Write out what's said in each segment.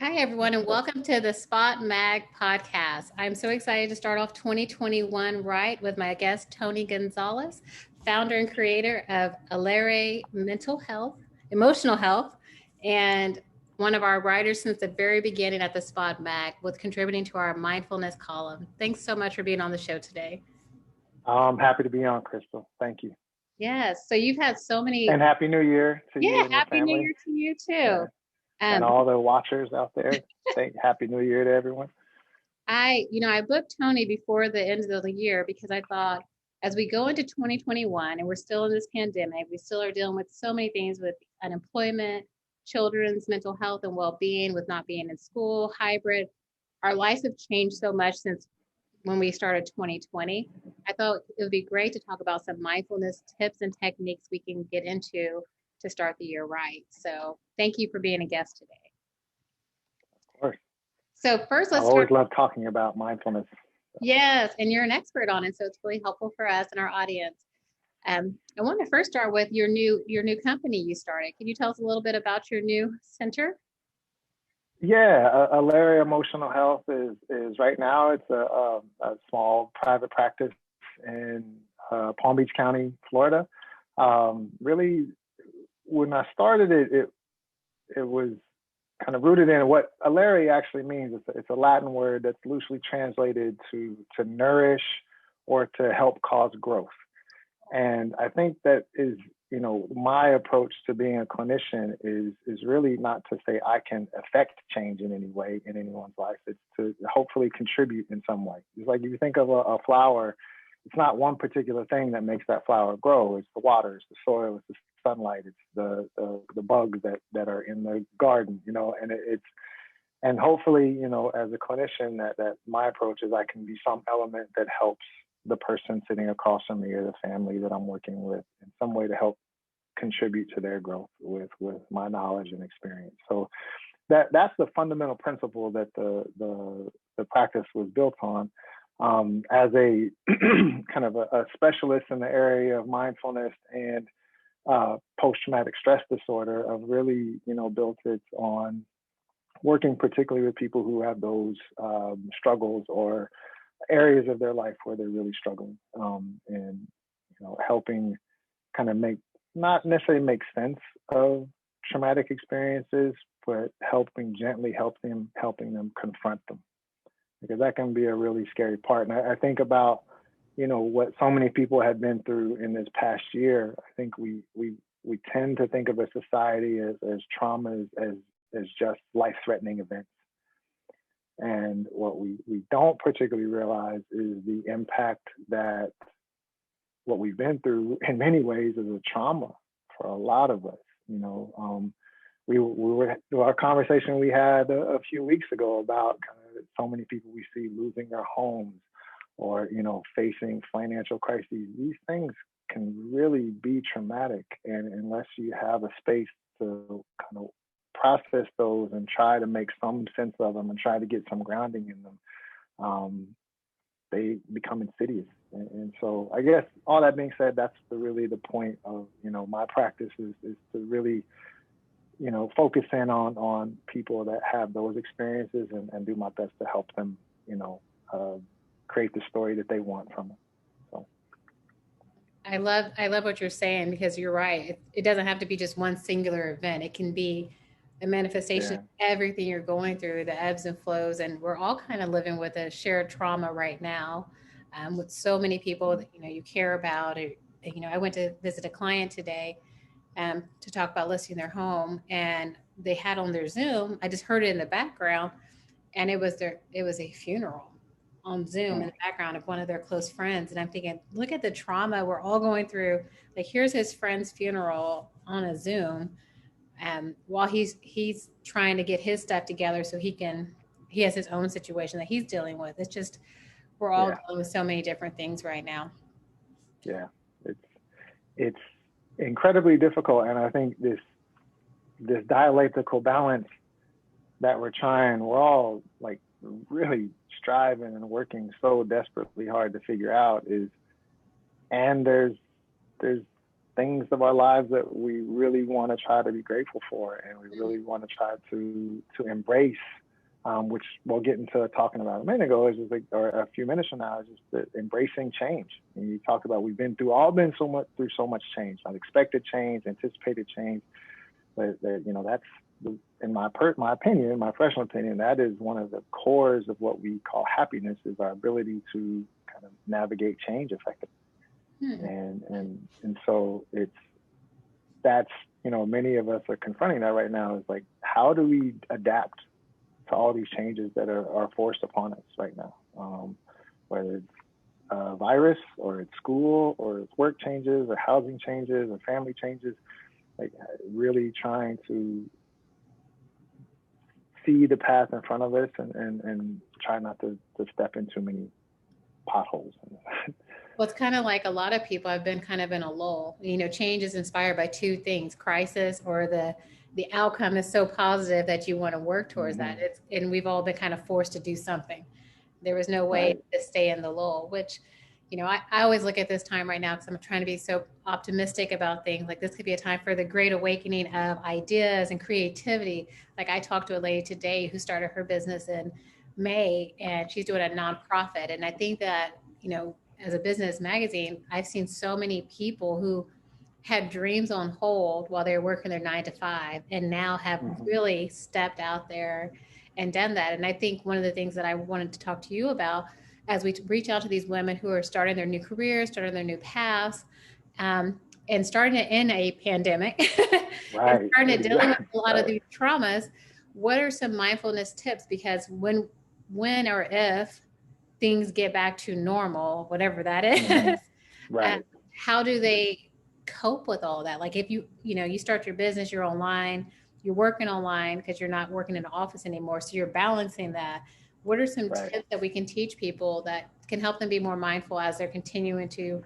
Hi, everyone, and welcome to the Spot Mag podcast. I'm so excited to start off 2021 right with my guest, Tony Gonzalez, founder and creator of Alere Mental Health, Emotional Health, and one of our writers since the very beginning at the Spot Mag, with contributing to our mindfulness column. Thanks so much for being on the show today. I'm happy to be on, Crystal. Thank you. Yes, so you've had so many. And Happy New Year to you Yeah, and your Happy New family. Year to you Yeah. too. And Um, all the watchers out there. Happy New Year to everyone. I booked Tony before the end of the year because I thought as we go into 2021 and we're still in this pandemic, we still are dealing with so many things with unemployment, children's mental health and well-being, with not being in school, hybrid. Our lives have changed so much since when we started 2020. I thought it would be great to talk about some mindfulness tips and techniques we can get into to start the year right. So thank you for being a guest today. Of course. So first, I let's start. always love talking about mindfulness. Yes, and you're an expert on it, so it's really helpful for us and our audience. I want to first start with your new company you started. Can you tell us a little bit about your new center? Yeah, Alere Emotional Health is right now, it's a small private practice in Palm Beach County, Florida. Really, when I started it was kind of rooted in what Alere actually means. It's a Latin word that's loosely translated to nourish or to help cause growth. And I think that is, my approach to being a clinician is really not to say I can affect change in any way in anyone's life. It's to hopefully contribute in some way. It's like if you think of a flower, it's not one particular thing that makes that flower grow. It's the water, it's the soil, it's the sunlight, it's the bugs that are in the garden, and hopefully, as a clinician, that my approach is I can be some element that helps the person sitting across from me or the family that I'm working with in some way to help contribute to their growth with my knowledge and experience. So that's the fundamental principle that the practice was built on. As a kind of a specialist in the area of mindfulness and post-traumatic stress disorder, I've really, built it on working particularly with people who have those struggles or areas of their life where they're really struggling, and helping kind of not necessarily make sense of traumatic experiences, but helping them confront them, because that can be a really scary part. And I think about what so many people have been through in this past year. I think we tend to think of a society as traumas as just life-threatening events. And what we don't particularly realize is the impact that what we've been through in many ways is a trauma for a lot of us. We were our conversation we had a few weeks ago about kind of so many people we see losing their homes or facing financial crises. These things can really be traumatic, and unless you have a space to kind of process those and try to make some sense of them and try to get some grounding in them, they become insidious. And so I guess all that being said, that's really the point of my practice is to really focus in on people that have those experiences and do my best to help them create the story that they want from it. So I love what you're saying, because you're right. It doesn't have to be just one singular event. It can be a manifestation yeah. of everything you're going through, the ebbs and flows, and we're all kind of living with a shared trauma right now, with so many people that you care about. I went to visit a client today, to talk about listing their home, and they had on their Zoom. I just heard it in the background, and it was a funeral on Zoom in the background of one of their close friends. And I'm thinking, look at the trauma we're all going through. Like, here's his friend's funeral on a Zoom, while he's trying to get his stuff together so he has his own situation that he's dealing with. It's just, we're all Yeah. dealing with so many different things right now. Yeah. It's incredibly difficult, and I think this dialectical balance that we're all like really striving and working so desperately hard to figure out and there's things of our lives that we really want to try to be grateful for, and we really want to try to embrace, which we'll get into talking about a minute ago, is just like, or a few minutes from now, is just the embracing change. And you talked about we've been through so much change, unexpected change, anticipated change. But that's, in my opinion, my professional opinion, that is one of the cores of what we call happiness, is our ability to kind of navigate change effectively. And so that's many of us are confronting that right now, is like, how do we adapt to all these changes that are forced upon us right now, whether it's a virus, or it's school, or it's work changes, or housing changes, or family changes, like really trying to see the path in front of us and try not to step into many potholes. Well, it's kind of like a lot of people have been kind of in a lull. Change is inspired by two things: crisis, or the outcome is so positive that you want to work towards that. And we've all been kind of forced to do something. There was no way to stay in the lull, which, I always look at this time right now, because I'm trying to be so optimistic about things. Like, this could be a time for the great awakening of ideas and creativity. Like, I talked to a lady today who started her business in May, and she's doing a nonprofit. And I think that, as a business magazine, I've seen so many people who had dreams on hold while they were working their 9 to 5, and now have really stepped out there and done that. And I think one of the things that I wanted to talk to you about, as we reach out to these women who are starting their new careers, starting their new paths, and starting it in a pandemic, and starting to dealing with a lot of these traumas, what are some mindfulness tips? Because when or if things get back to normal, whatever that is, how do they cope with all that? Like, if you start your business, you're online, you're working online because you're not working in an office anymore, so you're balancing that. What are some tips that we can teach people that can help them be more mindful as they're continuing to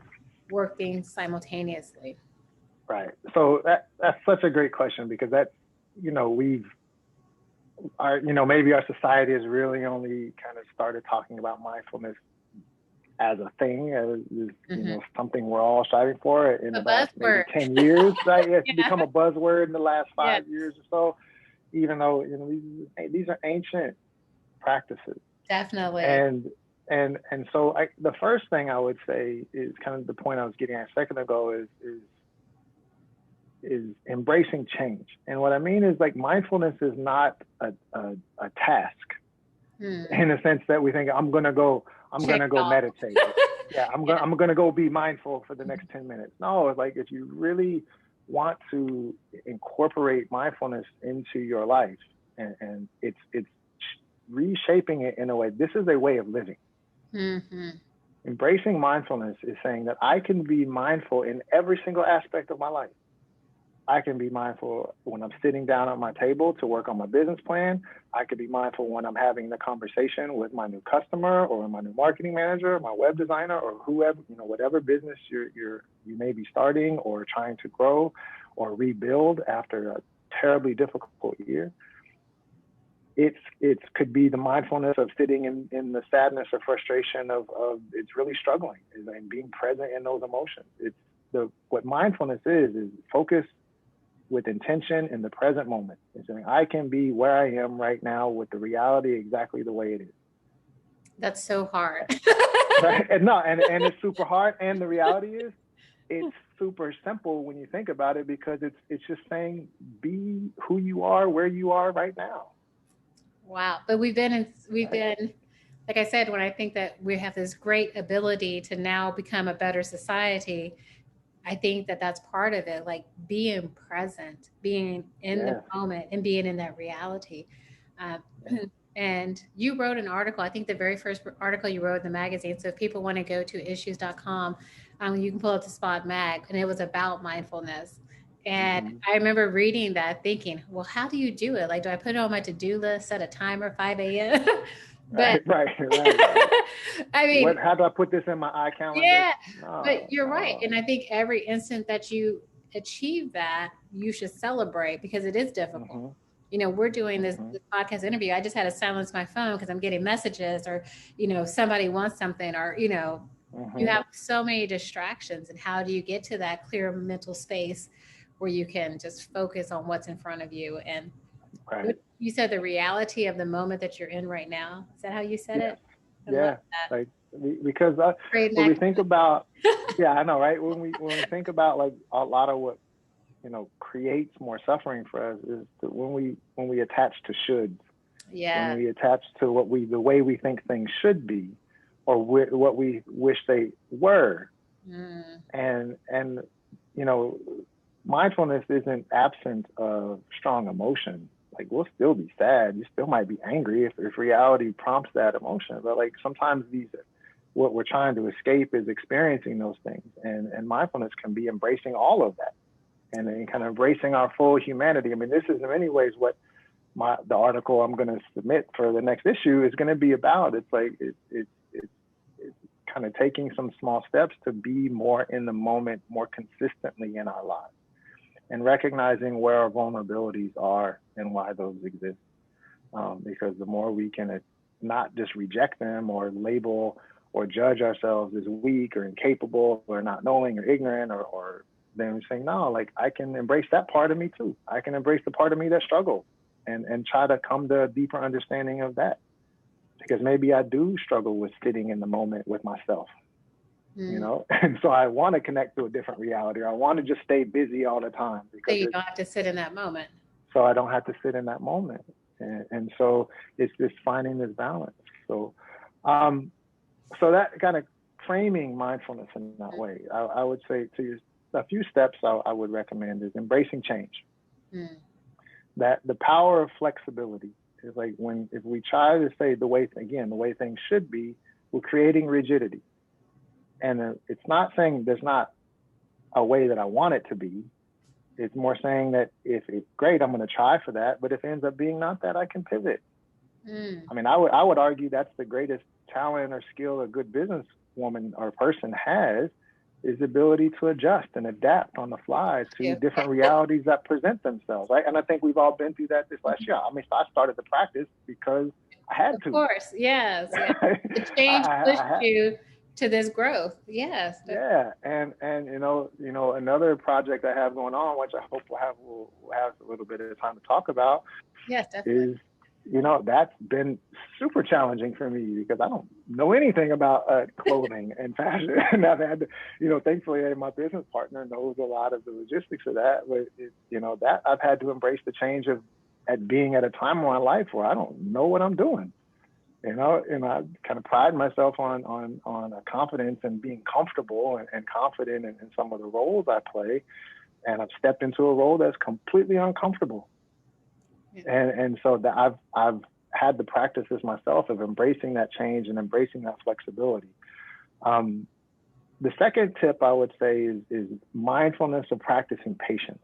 work things simultaneously? Right. So that's such a great question, because that's, maybe our society has really only kind of started talking about mindfulness as a thing, as something we're all striving for in the last maybe 10 years, right? It's become a buzzword in the last 5 years or so, even though these are ancient practices. Definitely. And so the first thing I would say is kind of the point I was getting at a second ago, is embracing change. And what I mean is, like, mindfulness is not a task in the sense that we think I'm gonna go meditate. I'm gonna go be mindful for the next 10 minutes. No, it's like, if you really want to incorporate mindfulness into your life, and it's reshaping it in a way, this is a way of living. Embracing mindfulness is saying that I can be mindful in every single aspect of my life. I can be mindful when I'm sitting down at my table to work on my business plan. I could be mindful when I'm having the conversation with my new customer, or my new marketing manager, my web designer, or whoever, whatever business you may be starting or trying to grow or rebuild after a terribly difficult year. It could be the mindfulness of sitting in the sadness or frustration of it's really struggling, and being present in those emotions. What mindfulness is focus with intention in the present moment. It's saying, I can be where I am right now with the reality exactly the way it is. That's so hard. Right? And it's super hard. And the reality is, it's super simple when you think about it, because it's just saying, be who you are, where you are right now. Wow. But we've been, like I said, when I think that we have this great ability to now become a better society, I think that that's part of it, like being present, being in the moment, and being in that reality. And you wrote an article, I think the very first article you wrote in the magazine. So if people want to go to issues.com, you can pull up the Spot Mag, and it was about mindfulness. And I remember reading that thinking, well, how do you do it? Like, do I put it on my to-do list, set a timer, 5 a.m.? But right. I mean, how do I put this in my iCalendar? Yeah, but you're right. And I think every instant that you achieve that, you should celebrate, because it is difficult. We're doing this podcast interview. I just had to silence my phone because I'm getting messages, or, somebody wants something, or, you have so many distractions. And how do you get to that clear mental space where you can just focus on what's in front of you? And Right. you said the reality of the moment that you're in right now. Is that how you said Yes. it? I love Yeah. that. Like because Great when we neck. think about, yeah, I know, right? When we think about like a lot of what creates more suffering for us is that when we attach to shoulds, when Yeah. we attach to the way we think things should be, or what we wish they were, Mm. and you know, mindfulness isn't absent of strong emotion. Like we'll still be sad, you still might be angry if reality prompts that emotion, but like sometimes what we're trying to escape is experiencing those things, and mindfulness can be embracing all of that and then kind of embracing our full humanity. I mean, this is in many ways what the article I'm going to submit for the next issue is going to be about. It's like it's kind of taking some small steps to be more in the moment, more consistently in our lives, and recognizing where our vulnerabilities are and why those exist. Because the more we can not just reject them or label or judge ourselves as weak or incapable or not knowing or ignorant, or then saying, no, like I can embrace that part of me too. I can embrace the part of me that struggles and try to come to a deeper understanding of that. Because maybe I do struggle with sitting in the moment with myself, Mm. and so I want to connect to a different reality, or I want to just stay busy all the time So because you don't have to sit in that moment. so I don't have to sit in that moment. And so it's just finding this balance. So, so that kind of framing mindfulness in that way, I would say to you, a few steps I would recommend is embracing change. Mm. That the power of flexibility is like if we try to say the way things should be, we're creating rigidity. And it's not saying there's not a way that I want it to be. It's more saying that if it's great, I'm going to try for that. But if it ends up being not that, I can pivot. Mm. I mean, I would argue that's the greatest talent or skill a good businesswoman or person has, is the ability to adjust and adapt on the fly to Yeah. different realities that present themselves, right? And I think we've all been through that this last year. I mean, I started the practice because I had Of to. course. Yes. Yes. The I, change pushed I, you to this growth. Yes. yeah, and another project I have going on, which I hope we'll have a little bit of time to talk about, Yes, definitely. is that's been super challenging for me because I don't know anything about clothing and fashion. And I've had to, thankfully my business partner knows a lot of the logistics of that, but that I've had to embrace the change of being at a time in my life where I don't know what I'm doing. And I kind of pride myself on a confidence and being comfortable and confident in some of the roles I play. And I've stepped into a role that's completely uncomfortable. Yeah. And so that I've had the practices myself of embracing that change and embracing that flexibility. The second tip I would say is mindfulness of practicing patience.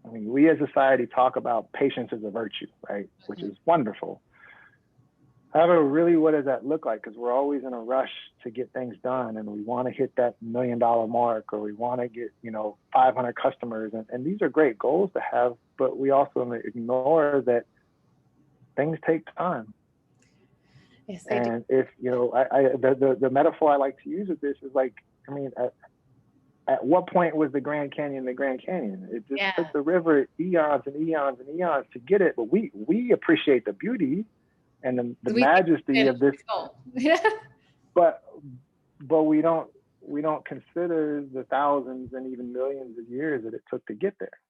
I mean, we as a society talk about patience as a virtue, right? Which Mhm. is wonderful. However, really, what does that look like? Because we're always in a rush to get things done, and we want to hit that $1 million mark, or we want to get 500 customers, and these are great goals to have. But we also ignore that things take time. Yes, they do. And if the metaphor I like to use with this is like, I mean, at what point was the Grand Canyon the Grand Canyon? It just Yeah. took the river eons and eons and eons to get it. But we appreciate the beauty and the We think majesty it's of this, yeah. but we don't consider the thousands and even millions of years that it took to get there.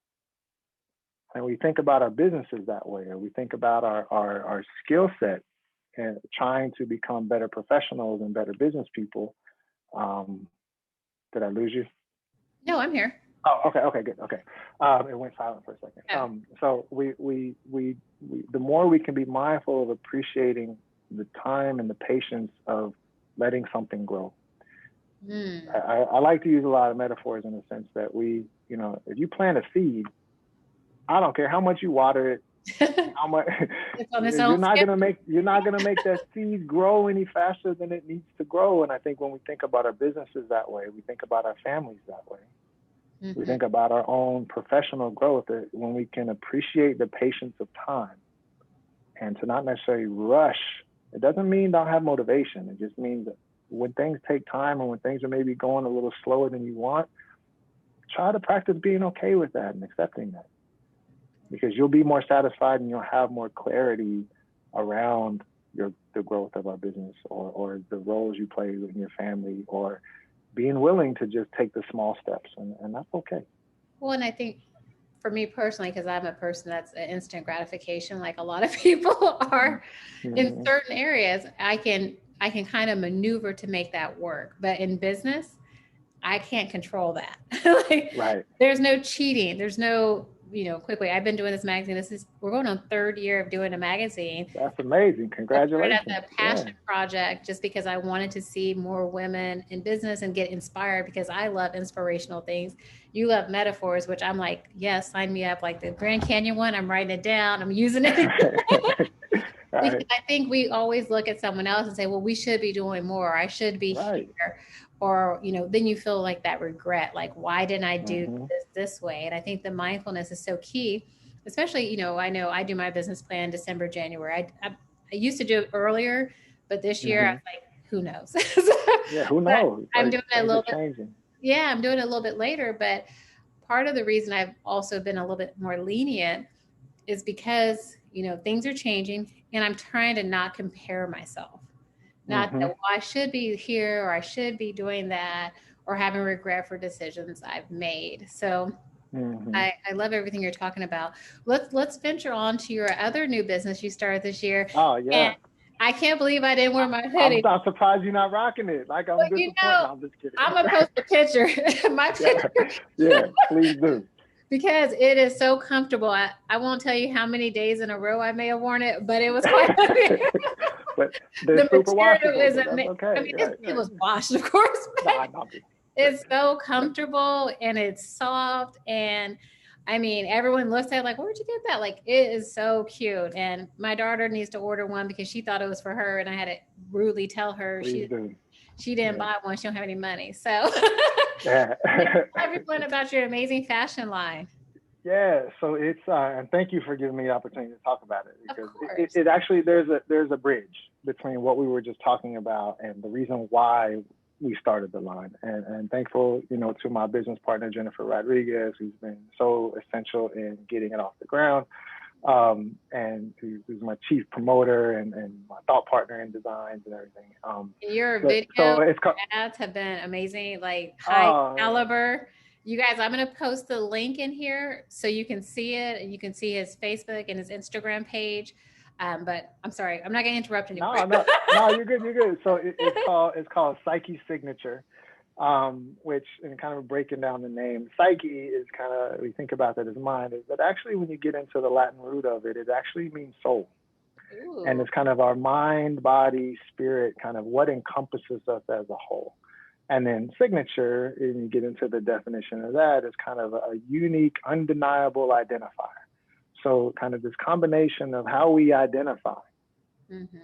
And we think about our businesses that way, or we think about our skill set and trying to become better professionals and better business people. Did I lose you? No, I'm here. Oh, okay, good. Okay, it went silent for a second. Oh. So the more we can be mindful of appreciating the time and the patience of letting something grow. Mm. I like to use a lot of metaphors in the sense that if you plant a seed, I don't care how much you water it, how much It's on its you're own not schedule. gonna make that seed grow any faster than it needs to grow. And I think when we think about our businesses that way, we think about our families that way. Mm-hmm. We think about our own professional growth, that when we can appreciate the patience of time and to not necessarily rush. It doesn't mean don't have motivation. It just means that when things take time and when things are maybe going a little slower than you want, try to practice being okay with that and accepting that, because you'll be more satisfied and you'll have more clarity around the growth of our business, or the roles you play in your family, or being willing to just take the small steps, and that's okay. Well, and I think for me personally, because I'm a person that's an instant gratification, like a lot of people are in Mm-hmm. certain areas, I can kind of maneuver to make that work. But in business, I can't control that. Like, Right. there's no cheating. There's no, quick way. I've been doing this magazine. We're going on third year of doing a magazine. That's amazing. I started as Congratulations. a Yeah. passion project just because I wanted to see more women in business and get inspired, because I love inspirational things. You love metaphors, which I'm like, yes, sign me up. Like the Grand Canyon one, I'm writing it down. I'm using it. Because Right. I think we always look at someone else and say, well, we should be doing more. I should be Right. here. Or, then you feel like that regret, like, why didn't I do Mm-hmm. this way? And I think the mindfulness is so key, especially, I know I do my business plan December, January. I used to do it earlier, but this year I Mm-hmm. was like, who knows? Yeah. Who But knows? I'm Like, doing it a things are little bit. changing. Yeah, I'm doing it a little bit later. But part of the reason I've also been a little bit more lenient is because, things are changing and I'm trying to not compare myself. Not that, Mm-hmm. well, I should be here or I should be doing that, or having regret for decisions I've made. So Mm-hmm. I love everything you're talking about. Let's venture on to your other new business you started this year. Oh And yeah. I can't believe I didn't wear my I'm hoodie. not surprised you're not rocking it. Like, I'm But disappointed. No, I'm just kidding. I'm gonna post a picture, my Yeah. picture, Yeah. Please do. because it is so comfortable. I won't tell you how many days in a row I may have worn it, but it was quite But they're the super material washable, is so that's amazing. I okay. mean, Right. it Right. was washed, of course, No, but I know. it's so comfortable and it's soft. And I mean, everyone looks at it like, where'd you get that? Like, it is so cute. And my daughter needs to order one because she thought it was for her, and I had to rudely tell her Please do. she didn't Yeah. buy one. She don't have any money. So Yeah. tell everyone about your amazing fashion line. Yeah, so it's and thank you for giving me the opportunity to talk about it, Of because course. it actually, there's a bridge between what we were just talking about and the reason why we started the line. And thankful, to my business partner Jennifer Rodriguez, who's been so essential in getting it off the ground, and who's my chief promoter and my thought partner in designs and everything. Your But so video it's called. ads have been amazing, like high Oh, caliber. You guys, I'm going to post the link in here so you can see it, and you can see his Facebook and his Instagram page. But I'm sorry, I'm not going to interrupt anymore. no, no, no, you're good, you're good. So it's called Psyche Signature, which, and kind of breaking down the name, Psyche is kind of, we think about that as mind, but actually when you get into the Latin root of it, it actually means soul. And Ooh, it's kind of our mind, body, spirit, kind of what encompasses us as a whole. And then signature, and you get into the definition of that, is kind of a unique, undeniable identifier. So kind of this combination of how we identify. mm-hmm.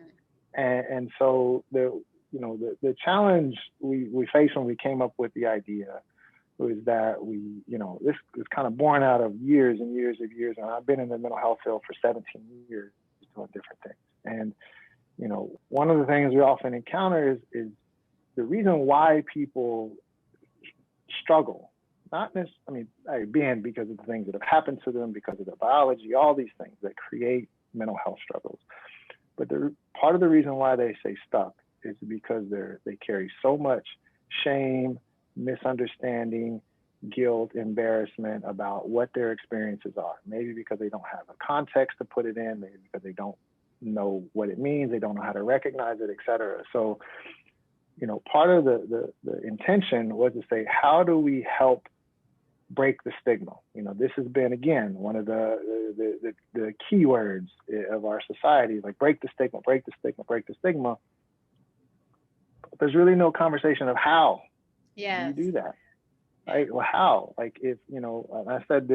And so the challenge we faced when we came up with the idea was that this is kind of born out of years and years of years. And I've been in the mental health field for 17 years doing different things. And, one of the things we often encounter is the reason why people struggle, not necessarily, being because of the things that have happened to them, because of their biology, all these things that create mental health struggles. But part of the reason why they stay stuck is because they carry so much shame, misunderstanding, guilt, embarrassment about what their experiences are. Maybe because they don't have a context to put it in, maybe because they don't know what it means, they don't know how to recognize it, et cetera. So, part of the intention was to say, how do we help break the stigma? This has been, again, one of the key words of our society, like break the stigma, break the stigma, break the stigma. But there's really no conversation of how Yes. do you do that, right? Well, how? Like, if, I've said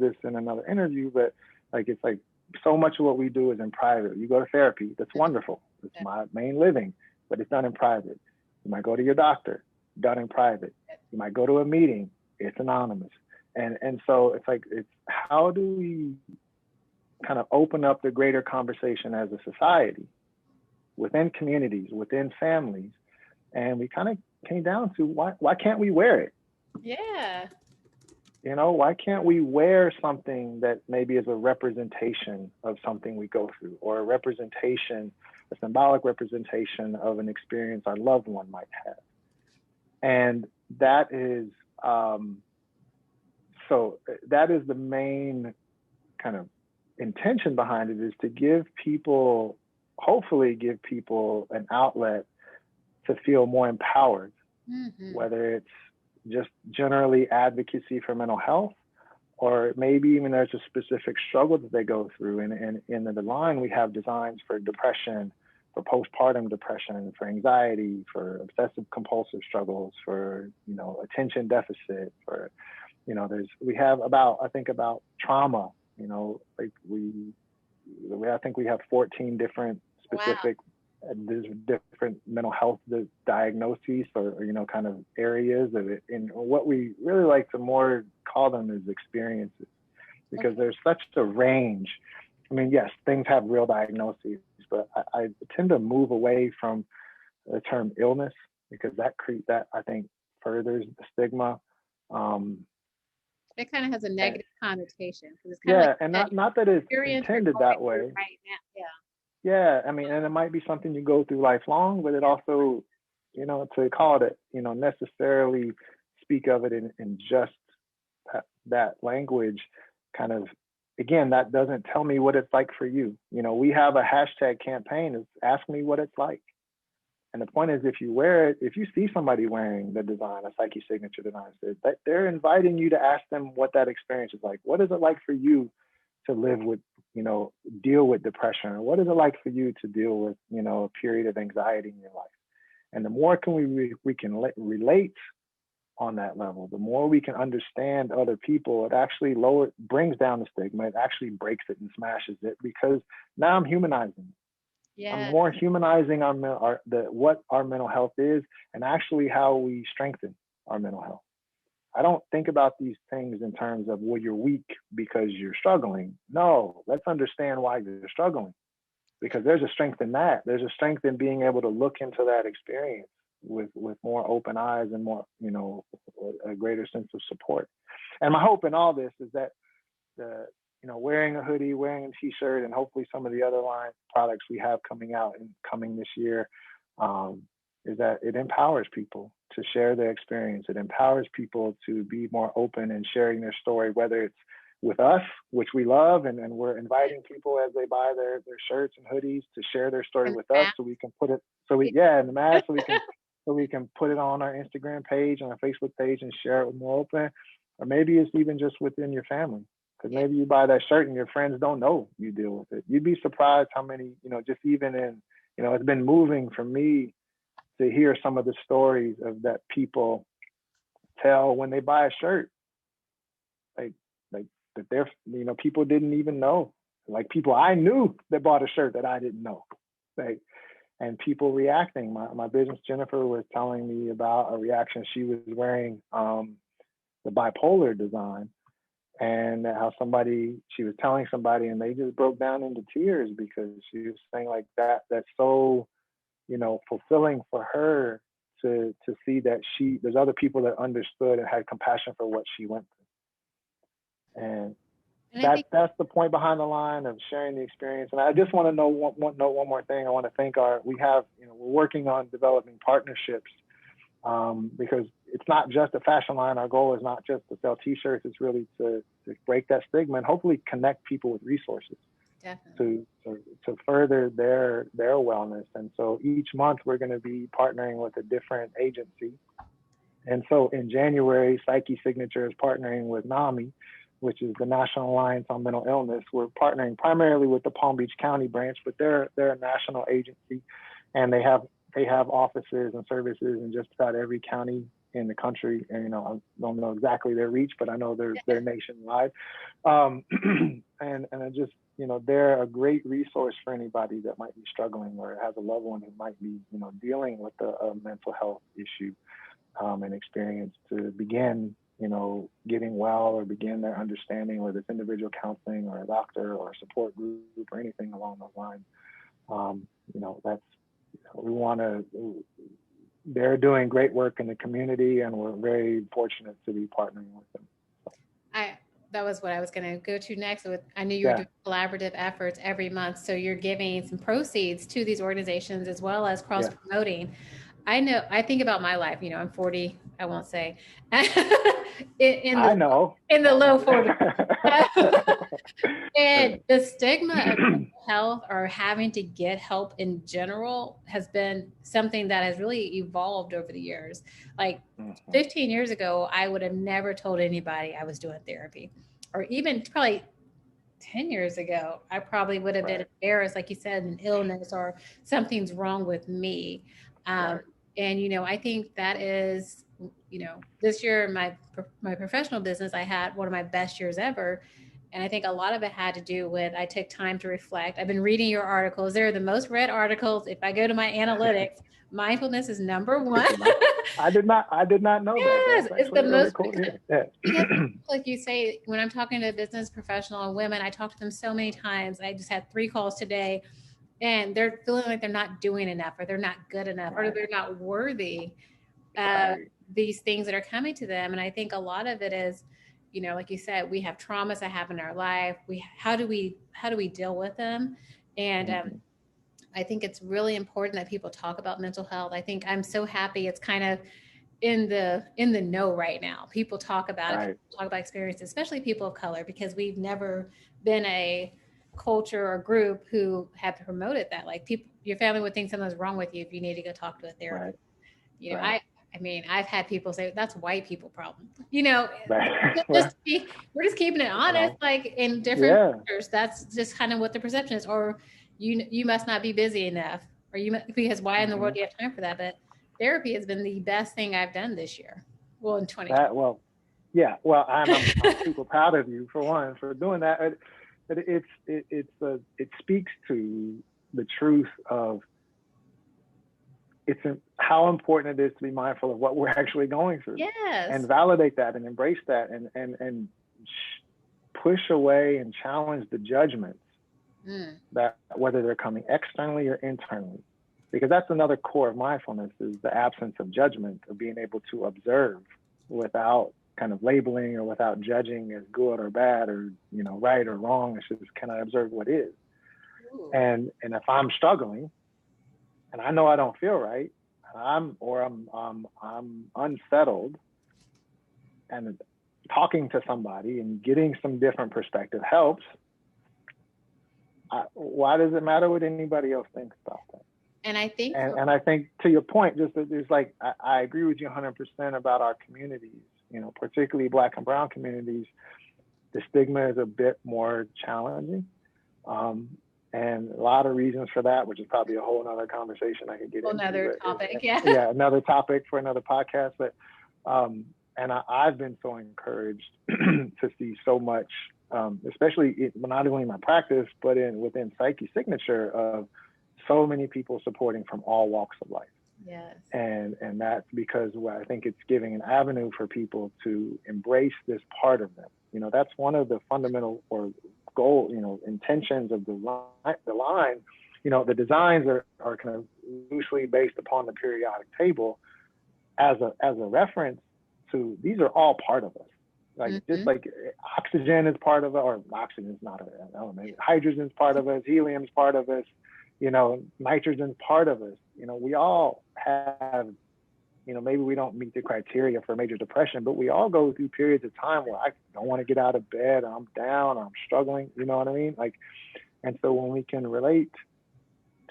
this in another interview, but like, it's like so much of what we do is in private. You go to therapy, that's wonderful. It's my main living, but it's done in private. You might go to your doctor, done in private. You might go to a meeting, it's anonymous. And so it's how do we kind of open up the greater conversation as a society, within communities, within families, And we kind of came down to why can't we wear it? Yeah. You know, why can't we wear something that maybe is a representation of something we go through, or a representation, a symbolic representation of an experience our loved one might have? And that is, so that is the main kind of intention behind it, is to give people, hopefully give people an outlet to feel more empowered, whether it's just generally advocacy for mental health, or maybe even there's a specific struggle that they go through. And in the line, we have designs for depression, for postpartum depression, for anxiety, for obsessive compulsive struggles, for, you know, attention deficit, for, you know, we have about, I think about trauma, you know, like I think we have 14 different specific, there's different mental health diagnoses, or, you know, kind of areas of it. And what we really like to more call them is experiences, because there's such a range. I mean, yes, things have real diagnoses, but I tend to move away from the term illness, because that I think furthers the stigma. It kind of has a negative connotation, because it's kind of like and not that it's experience intended that way. right now. Yeah. Yeah, I mean, and it might be something you go through lifelong, but it also, you know, to call it, you know, necessarily speak of it in just that language, kind of, again, that doesn't tell me what it's like for you. You know, we have a hashtag campaign, is ask me what it's like. And the point is, if you wear it, if you see somebody wearing the design, a Psyche Signature design, they're inviting you to ask them what that experience is like. What is it like for you to live with, you know, deal with depression? Or what is it like for you to deal with, you know, a period of anxiety in your life? And the more we can relate on that level, the more we can understand other people, it actually brings down the stigma. It actually breaks it and smashes it, because now I'm humanizing. Yeah. I'm more humanizing what our mental health is, and actually how we strengthen our mental health. I don't think about these things in terms of, well, you're weak because you're struggling. No, let's understand why you're struggling, because there's a strength in that. There's a strength in being able to look into that experience with more open eyes and more, you know, a greater sense of support. And my hope in all this is that you know, wearing a hoodie, wearing a t-shirt, and hopefully some of the other line products we have coming out and coming this year, is that it empowers people to share their experience. It empowers people to be more open in sharing their story, whether it's with us, which we love, and we're inviting people as they buy their shirts and hoodies to share their story with us, so we can put it, in the mask, so we can put it on our Instagram page, on our Facebook page, and share it with more open. Or maybe it's even just within your family, because maybe you buy that shirt and your friends don't know you deal with it. You'd be surprised how many, you know, just even in, you know, it's been moving for me to hear some of the stories of that people tell when they buy a shirt, like that they're, you know, people didn't even know, like people I knew that bought a shirt that I didn't know, like, and people reacting. My business, Jennifer, was telling me about a reaction she was wearing the bipolar design, and how she was telling somebody, and they just broke down into tears, because she was saying like that's so, you know, fulfilling for her to see that there's other people that understood and had compassion for what she went through. And that's the point behind the line of sharing the experience. And I just want to know one more thing. I want to thank we're working on developing partnerships, because it's not just a fashion line. Our goal is not just to sell t-shirts, it's really to break that stigma and hopefully connect people with resources. Definitely. To further their wellness. And so each month we're going to be partnering with a different agency. And so in January, Psyche Signature is partnering with NAMI, which is the National Alliance on Mental Illness. We're partnering primarily with the Palm Beach County branch, but they're a national agency, and they have offices and services in just about every county in the country. And, you know, I don't know exactly their reach, but I know they're nationwide. And I just, you know, they're a great resource for anybody that might be struggling or has a loved one who might be, you know, dealing with a mental health issue, and experience, to begin, you know, getting well, or begin their understanding, whether it's individual counseling or a doctor or a support group or anything along those lines. You know, we want to they're doing great work in the community, and we're very fortunate to be partnering with them. That was what I was going to go to next. I knew you were Yeah, doing collaborative efforts every month, so you're giving some proceeds to these organizations as well as cross yeah, promoting. I think about my life. I'm 40. I won't say in, in I the know. in the low 40s. Yeah. And the stigma of mental health or having to get help in general has been something that has really evolved over the years. Like Mhm. 15 years ago, I would have never told anybody I was doing therapy. Or even probably 10 years ago, I probably would have been Right, embarrassed, like you said, an illness or something's wrong with me. Um, right, and, I think that is, this year in my professional business, I had one of my best years ever. And I think a lot of it had to do with I took time to reflect. I've been reading your articles. They're the most read articles. If I go to my analytics, mindfulness is number good one. to know. I did not know that. Yes, That's it's the actually really most cool. Yeah, because, yeah. like you say, when I'm talking to a business professional and women, I talk to them so many times. I just had 3 calls today, and they're feeling like they're not doing enough, or they're not good enough, or Right, they're not worthy uh, right. these things that are coming to them. And I think a lot of it is, like you said, we have traumas that happen in our life. How do we deal with them? And Hmm. I think it's really important that people talk about mental health. I think I'm so happy it's kind of in the know right now. People talk about it. Right, People talk about experiences, especially people of color, because we've never been a culture or group who have promoted that. Like people, your family would think something's wrong with you if you need to go talk to a right, therapist. You know, right, I. I mean, I've had people say that's white people problem. right. Just Well, we're just keeping it honest. well, Like in different yeah. cultures, that's just kind of what the perception is. Or you must not be busy enough, or because why in the world Hmm. do you have time for that? But therapy has been the best thing I've done this year. Well, in 2020. That well, yeah. Well, I'm super proud of you for one for doing that. It speaks to the truth of how important it is to be mindful of what we're actually going through, and Yes. validate that and embrace that, and push away and challenge the judgments Mm. that whether they're coming externally or internally, because that's another core of mindfulness, is the absence of judgment, of being able to observe without kind of labeling or without judging as good or bad or right or wrong. It's just, can I observe what is? Ooh. And if I'm struggling and I know I don't feel right, I'm unsettled, and talking to somebody and getting some different perspective helps. Why does it matter what anybody else thinks about that? And I think And I think, to your point, just that there's like, I agree with you 100% about our communities, particularly Black and Brown communities. The stigma is a bit more challenging. And a lot of reasons for that, which is probably a whole nother conversation I could get into. another topic. Yeah. Yeah, another topic for another podcast. But I've been so encouraged to see so much, especially not only in my practice, but within Psyche Signature, of so many people supporting from all walks of life. Yes. And that's because I think it's giving an avenue for people to embrace this part of them. That's one of the fundamental or goal, intentions of the line. The designs are kind of loosely based upon the periodic table as a reference to, these are all part of us. Like, just Mm-hmm. like oxygen is part of it, or oxygen is not an element. Hydrogen is part of us. Helium is part of us. Nitrogen's part of us. We all have, maybe we don't meet the criteria for major depression, but we all go through periods of time where I don't want to get out of bed, or I'm down, or I'm struggling. You know what I mean? Like, and so when we can relate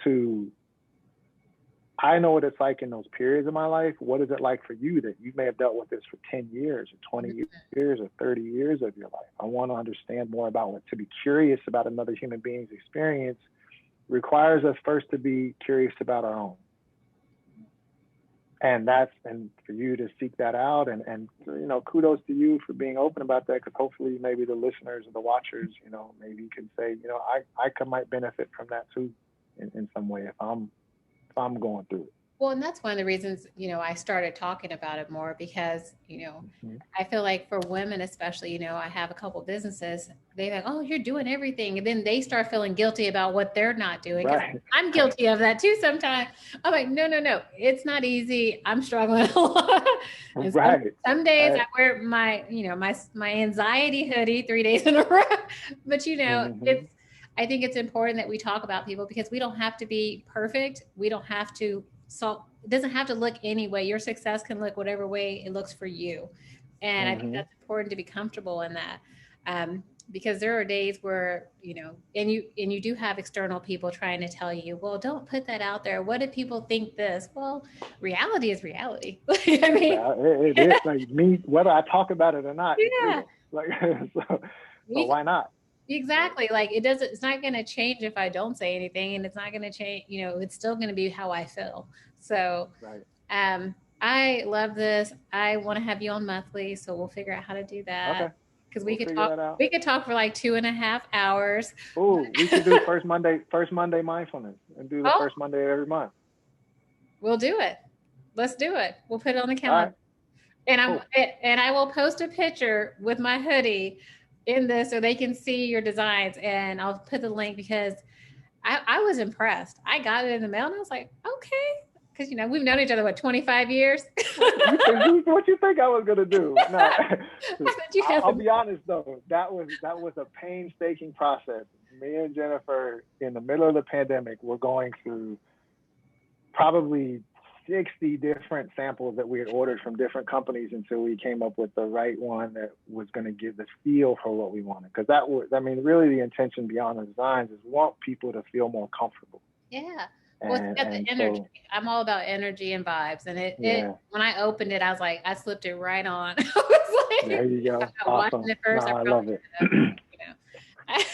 to, I know what it's like in those periods of my life. What is it like for you that you may have dealt with this for 10 years or 20 years or 30 years of your life? I want to understand more about to be curious about another human being's experience requires us first to be curious about our own. And for you to seek that out, and kudos to you for being open about that, because hopefully maybe the listeners or the watchers, maybe can say, I might benefit from that too in some way if I'm going through it. Well, and that's one of the reasons, I started talking about it more because, Mhm. I feel like for women, especially, I have a couple businesses, they're like, oh, you're doing everything. And then they start feeling guilty about what they're not doing. Cause Right. I'm guilty of that too sometimes. I'm like, no, no, no, it's not easy. I'm struggling a lot. And Right. some days Right. I wear my anxiety hoodie 3 days in a row. But, Hmm. I think it's important that we talk about people because we don't have to be perfect. We don't have to it doesn't have to look any way. Your success can look whatever way it looks for you. And I think Hmm. that's important to be comfortable in that. Because there are days where, and you do have external people trying to tell you, well, don't put that out there. What if people think this? Well, reality is reality. I mean, Well, it is like me, whether I talk about it or not, it's yeah, real. Like, so we why not? Right. exactly, like it's not going to change if I don't say anything, and it's not going to change, it's still going to be how I feel. So Right. Um, I love this. I want to have you on monthly, so we'll figure out how to do that Okay. because we We'll could figure talk. that out. We could talk for like 2.5 hours. Oh, we should do first Monday mindfulness and do the Oh, first Monday of every month. we'll do it. Let's do it. We'll put it on the All right. calendar, and Cool. I will post a picture with my hoodie in this so they can see your designs, and I'll put the link because I was impressed. I got it in the mail, and I was like, okay, because we've known each other what 25 years. What you think I was gonna do? No, I bet you I'll haven't. be honest though. That was a painstaking process. Me and Jennifer, in the middle of the pandemic, were going through probably 60 different samples that we had ordered from different companies until we came up with the right one that was going to give the feel for what we wanted. Because that was, I mean, really the intention beyond the designs is we want people to feel more comfortable. Yeah. Well, it's got the And energy. so, I'm all about energy and vibes. And it yeah, when I opened it, I was like, I slipped it right on. I was like, there you I'm go. not watching Awesome. it No, first. I I probably love it. should have,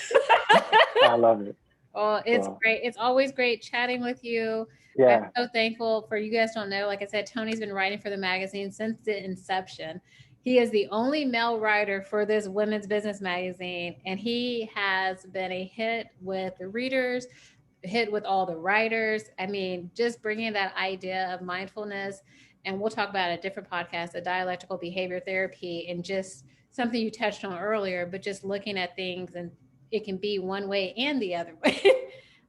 I love it. Well, it's So, great. It's always great chatting with you. I'm yeah. so thankful for you guys don't know. Like I said, Tony's been writing for the magazine since the inception. He is the only male writer for this women's business magazine, and he has been a hit with the readers, hit with all the writers. I mean, just bringing that idea of mindfulness, and we'll talk about a different podcast, a dialectical behavior therapy, and just something you touched on earlier, but just looking at things and it can be one way and the other way.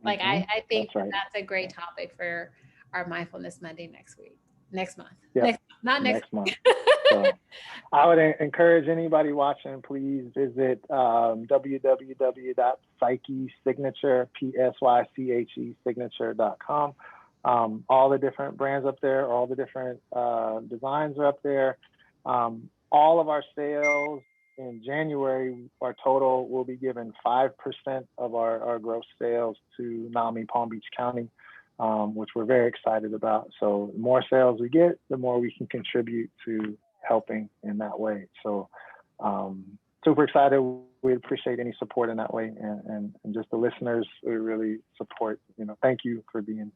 Like Hmm. I think That's right. that's a great topic for our mindfulness Monday next month, Yep. not next Next month. week. So I would encourage anybody watching, please visit www.psychesignature, Psyche signature.com. All the different brands up there, all the different designs are up there. All of our sales in January, our total will be given 5% of our gross sales to NAMI Palm Beach County, which we're very excited about. So the more sales we get, the more we can contribute to helping in that way. So super excited. We appreciate any support in that way. And just the listeners, we really support, thank you for being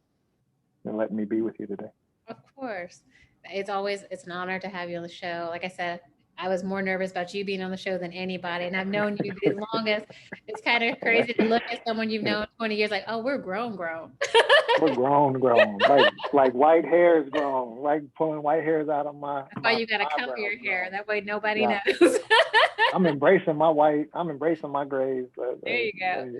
and letting me be with you today. Of course. It's an honor to have you on the show. Like I said, I was more nervous about you being on the show than anybody, and I've known you the longest. It's kind of crazy to look at someone you've known 20 years like, oh, we're grown. We're grown, like white hairs grown, like pulling white hairs out of my That's why my you got to cover eyebrows your hair. grown. That way nobody Yeah, knows. I'm embracing my white. I'm embracing my grays. There you go.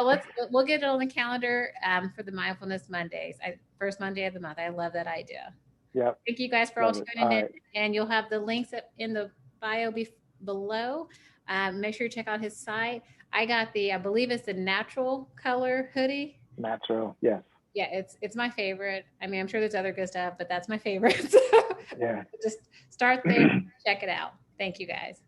Well, we'll get it on the calendar for the Mindfulness Mondays. First Monday of the month. I love that idea. Yep, Thank you guys for all love it. All tuning in, right, and you'll have the links in the bio below. Make sure you check out his site. I believe it's the natural color hoodie. natural. Yes. Yeah, it's my favorite. I mean, I'm sure there's other good stuff, but that's my favorite. Yeah. Just start there, check it out. Thank you guys.